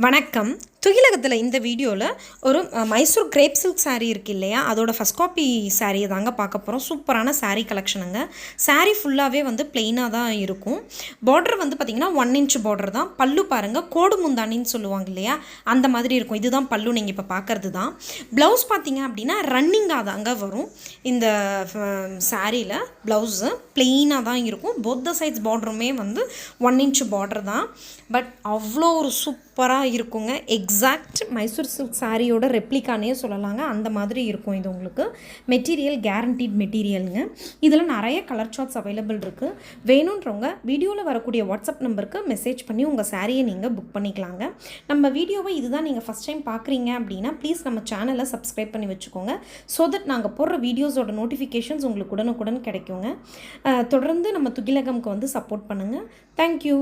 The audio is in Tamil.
வணக்கம். துகிலகத்தில் இந்த வீடியோவில் ஒரு மைசூர் கிரேப் சில்க் சாரீ இருக்குது இல்லையா, அதோட ஃபஸ்ட் காப்பி சாரியை தாங்க பார்க்க போகிறோம். சூப்பரான சாரீ கலெக்ஷனுங்க. சாரீ ஃபுல்லாகவே வந்து பிளெயினாக தான் இருக்கும். பார்டர் வந்து பார்த்திங்கன்னா 1 inch பார்டர் தான். பல்லு பாருங்கள், கோடு முந்தானின்னு சொல்லுவாங்க இல்லையா, அந்த மாதிரி இருக்கும். இதுதான் பல்லு, நீங்கள் இப்போ பார்க்குறது தான். ப்ளவுஸ் பார்த்திங்க அப்படின்னா ரன்னிங்காக தாங்க வரும். இந்த சாரியில் ப்ளவுஸு பிளெயினாக தான் இருக்கும். போத் த சைட்ஸ் பார்டருமே வந்து 1 inch பார்டர் தான். பட் அவ்வளோ ஒரு சூப்பராக இருக்குங்க. எக்ஸாக்ட் மைசூர் சில்க் சாரியோட ரெப்ளிகானே சொல்லலாங்க, அந்த மாதிரி இருக்கும். இது உங்களுக்கு மெட்டீரியல் கேரண்டீட் மெட்டீரியலுங்க. இதில் நிறைய கலர் சார்ட்ஸ் அவைலபிள் இருக்குது. வேணுன்றவங்க வீடியோவில் வரக்கூடிய வாட்ஸ்அப் நம்பருக்கு மெசேஜ் பண்ணி உங்கள் சாரியை நீங்கள் புக் பண்ணிக்கலாங்க. நம்ம வீடியோவை இதுதான் நீங்கள் ஃபஸ்ட் டைம் பார்க்குறீங்க அப்படின்னா ப்ளீஸ் நம்ம சேனலை சப்ஸ்கிரைப் பண்ணி வச்சுக்கோங்க. ஸோ தட் நாங்கள் போடுற வீடியோஸோட நோட்டிஃபிகேஷன்ஸ் உங்களுக்கு உடனுக்குடன் கிடைக்குங்க. தொடர்ந்து நம்ம துகிலகம்க்கு வந்து சப்போர்ட் பண்ணுங்கள். தேங்க்யூ.